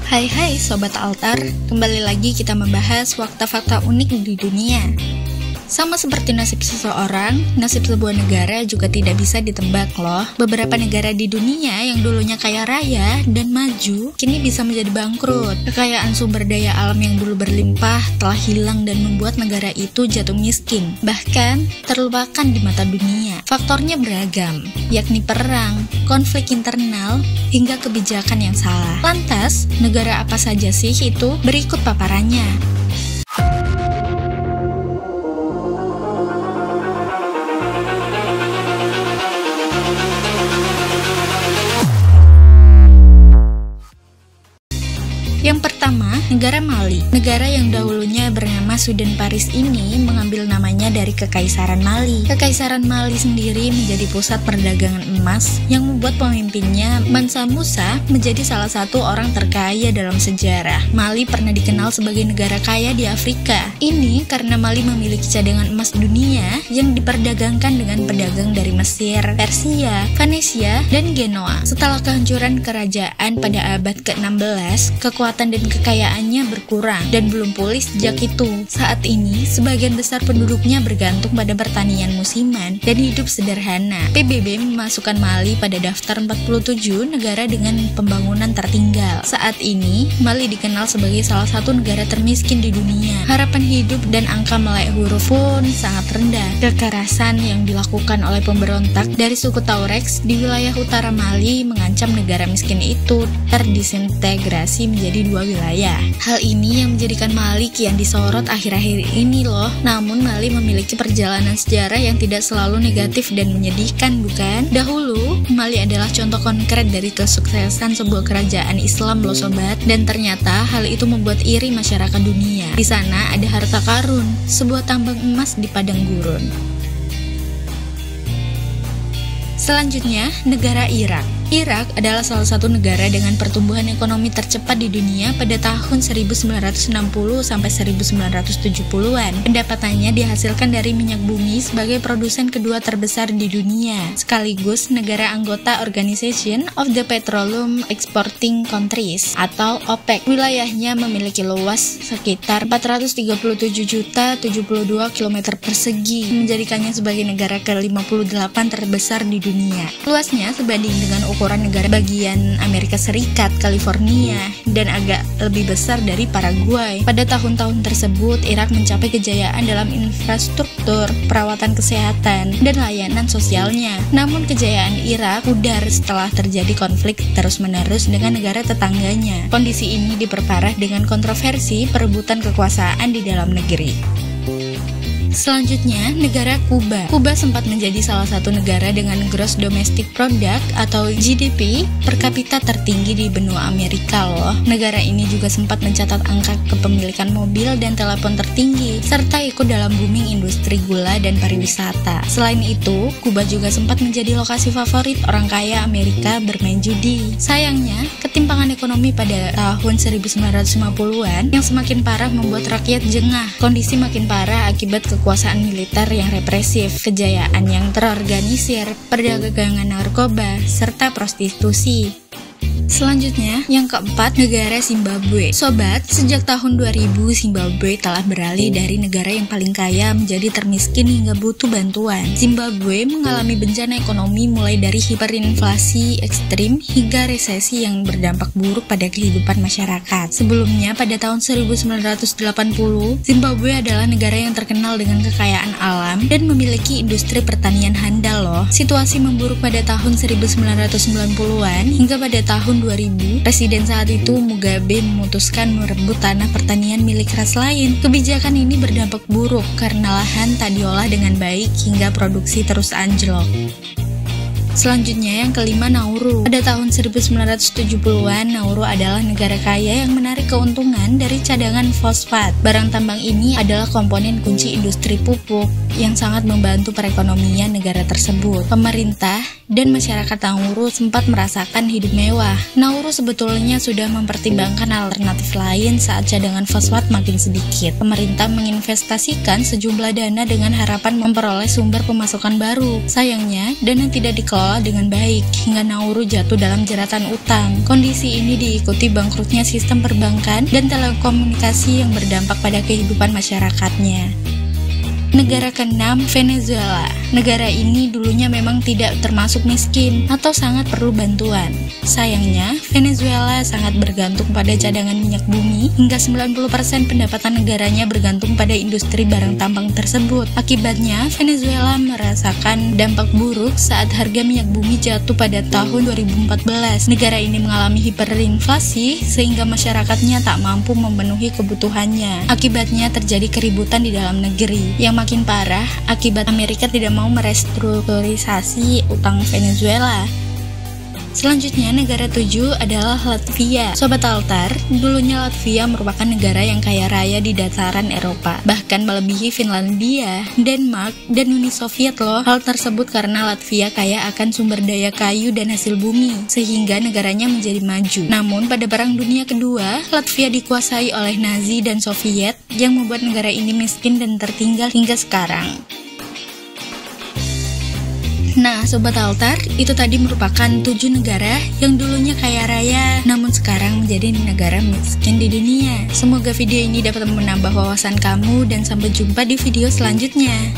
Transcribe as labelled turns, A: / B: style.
A: Hai Sobat Altar, kembali lagi kita membahas fakta-fakta unik di dunia. Sama seperti nasib seseorang, nasib sebuah negara juga tidak bisa ditebak loh. Beberapa negara di dunia yang dulunya kaya raya dan maju, kini bisa menjadi bangkrut. Kekayaan sumber daya alam yang dulu berlimpah telah hilang dan membuat negara itu jatuh miskin, bahkan terlupakan di mata dunia. Faktornya beragam, yakni perang, konflik internal, hingga kebijakan yang salah. Lantas, negara apa saja sih itu? Berikut paparannya. Yang pertama, negara Mali. Negara yang dahulunya bernama Sudan Paris ini mengambil namanya dari Kekaisaran Mali. Kekaisaran Mali sendiri menjadi pusat perdagangan emas yang membuat pemimpinnya Mansa Musa menjadi salah satu orang terkaya dalam sejarah. Mali pernah dikenal sebagai negara kaya di Afrika. Ini karena Mali memiliki cadangan emas dunia yang diperdagangkan dengan pedagang dari Mesir, Persia, Venesia, dan Genoa. Setelah kehancuran kerajaan pada abad ke-16, kekuatan dan kekayaannya berkurang dan belum pulih sejak itu. Saat ini, sebagian besar penduduknya bergantung pada pertanian musiman dan hidup sederhana. PBB memasukkan Mali pada daftar 47 negara dengan pembangunan tertinggal. Saat ini, Mali dikenal sebagai salah satu negara termiskin di dunia. Harapan hidup dan angka melek huruf pun sangat rendah. Kekerasan yang dilakukan oleh pemberontak dari suku Tuareg di wilayah utara Mali mengancam negara miskin itu terdisintegrasi menjadi dua wilayah. Hal ini yang menjadikan Mali kian disorot akhir-akhir ini loh. Namun Mali memiliki perjalanan sejarah yang tidak selalu negatif dan menyedihkan, bukan? Dahulu, Mali adalah contoh konkret dari kesuksesan sebuah kerajaan Islam loh sobat. Dan ternyata hal itu membuat iri masyarakat dunia. Di sana ada harta karun, sebuah tambang emas di padang gurun. Selanjutnya, negara Irak. Irak adalah salah satu negara dengan pertumbuhan ekonomi tercepat di dunia pada tahun 1960 sampai 1970-an. Pendapatannya dihasilkan dari minyak bumi sebagai produsen kedua terbesar di dunia, sekaligus negara anggota Organization of the Petroleum Exporting Countries atau OPEC. Wilayahnya memiliki luas sekitar 437.072 km persegi, menjadikannya sebagai negara ke-58 terbesar di dunia. Luasnya sebanding dengan ukuran negara bagian Amerika Serikat, California, dan agak lebih besar dari Paraguay. Pada tahun-tahun tersebut, Irak mencapai kejayaan dalam infrastruktur, perawatan kesehatan, dan layanan sosialnya. Namun kejayaan Irak pudar setelah terjadi konflik terus-menerus dengan negara tetangganya. Kondisi ini diperparah dengan kontroversi perebutan kekuasaan di dalam negeri. Selanjutnya, negara Kuba. Kuba sempat menjadi salah satu negara dengan Gross Domestic Product atau GDP per kapita tertinggi di benua Amerika loh. Negara ini juga sempat mencatat angka kepemilikan mobil dan telepon tertinggi, serta ikut dalam booming industri gula dan pariwisata. Selain itu, Kuba juga sempat menjadi lokasi favorit orang kaya Amerika bermain judi. Sayangnya, ketimpangan ekonomi pada tahun 1950-an yang semakin parah membuat rakyat jengah. Kondisi makin parah akibat kekuasaan militer yang represif, kejayaan yang terorganisir, perdagangan narkoba, serta prostitusi. Selanjutnya, yang keempat, negara Zimbabwe. Sobat, sejak tahun 2000, Zimbabwe telah beralih dari negara yang paling kaya menjadi termiskin hingga butuh bantuan. Zimbabwe mengalami bencana ekonomi mulai dari hiperinflasi ekstrim hingga resesi yang berdampak buruk pada kehidupan masyarakat. Sebelumnya, pada tahun 1980, Zimbabwe adalah negara yang terkenal dengan kekayaan alam dan memiliki industri pertanian handal loh. Situasi memburuk pada tahun 1990-an hingga pada tahun 2000, Presiden saat itu Mugabe memutuskan merebut tanah pertanian milik ras lain. Kebijakan ini berdampak buruk karena lahan tak diolah dengan baik hingga produksi terus anjlok. Selanjutnya yang kelima, Nauru. Pada tahun 1970-an, Nauru adalah negara kaya yang menarik keuntungan dari cadangan fosfat. Barang tambang ini adalah komponen kunci industri pupuk yang sangat membantu perekonomian negara tersebut. Pemerintah dan masyarakat Nauru sempat merasakan hidup mewah. Nauru sebetulnya sudah mempertimbangkan alternatif lain saat cadangan fosfat makin sedikit. Pemerintah menginvestasikan sejumlah dana dengan harapan memperoleh sumber pemasukan baru. Sayangnya, dana tidak dikelola dengan baik hingga Nauru jatuh dalam jeratan utang. Kondisi ini diikuti bangkrutnya sistem perbankan dan telekomunikasi yang berdampak pada kehidupan masyarakatnya. Negara ke-6, Venezuela. Negara ini dulunya memang tidak termasuk miskin atau sangat perlu bantuan. Sayangnya, Venezuela sangat bergantung pada cadangan minyak bumi hingga 90% pendapatan negaranya bergantung pada industri barang tambang tersebut. Akibatnya, Venezuela merasakan dampak buruk saat harga minyak bumi jatuh pada tahun 2014. Negara ini mengalami hiperinflasi sehingga masyarakatnya tak mampu memenuhi kebutuhannya. Akibatnya terjadi keributan di dalam negeri yang makin parah akibat Amerika tidak mau merestrukturisasi utang Venezuela. Selanjutnya, negara 7 adalah Latvia. Sobat Altar, dulunya Latvia merupakan negara yang kaya raya di dataran Eropa, bahkan melebihi Finlandia, Denmark, dan Uni Soviet loh. Hal tersebut karena Latvia kaya akan sumber daya kayu dan hasil bumi, sehingga negaranya menjadi maju. Namun, pada Perang Dunia Kedua, Latvia dikuasai oleh Nazi dan Soviet yang membuat negara ini miskin dan tertinggal hingga sekarang. Nah, Sobat Altar, itu tadi merupakan 7 negara yang dulunya kaya raya, namun sekarang menjadi negara miskin di dunia. Semoga video ini dapat menambah wawasan kamu dan sampai jumpa di video selanjutnya.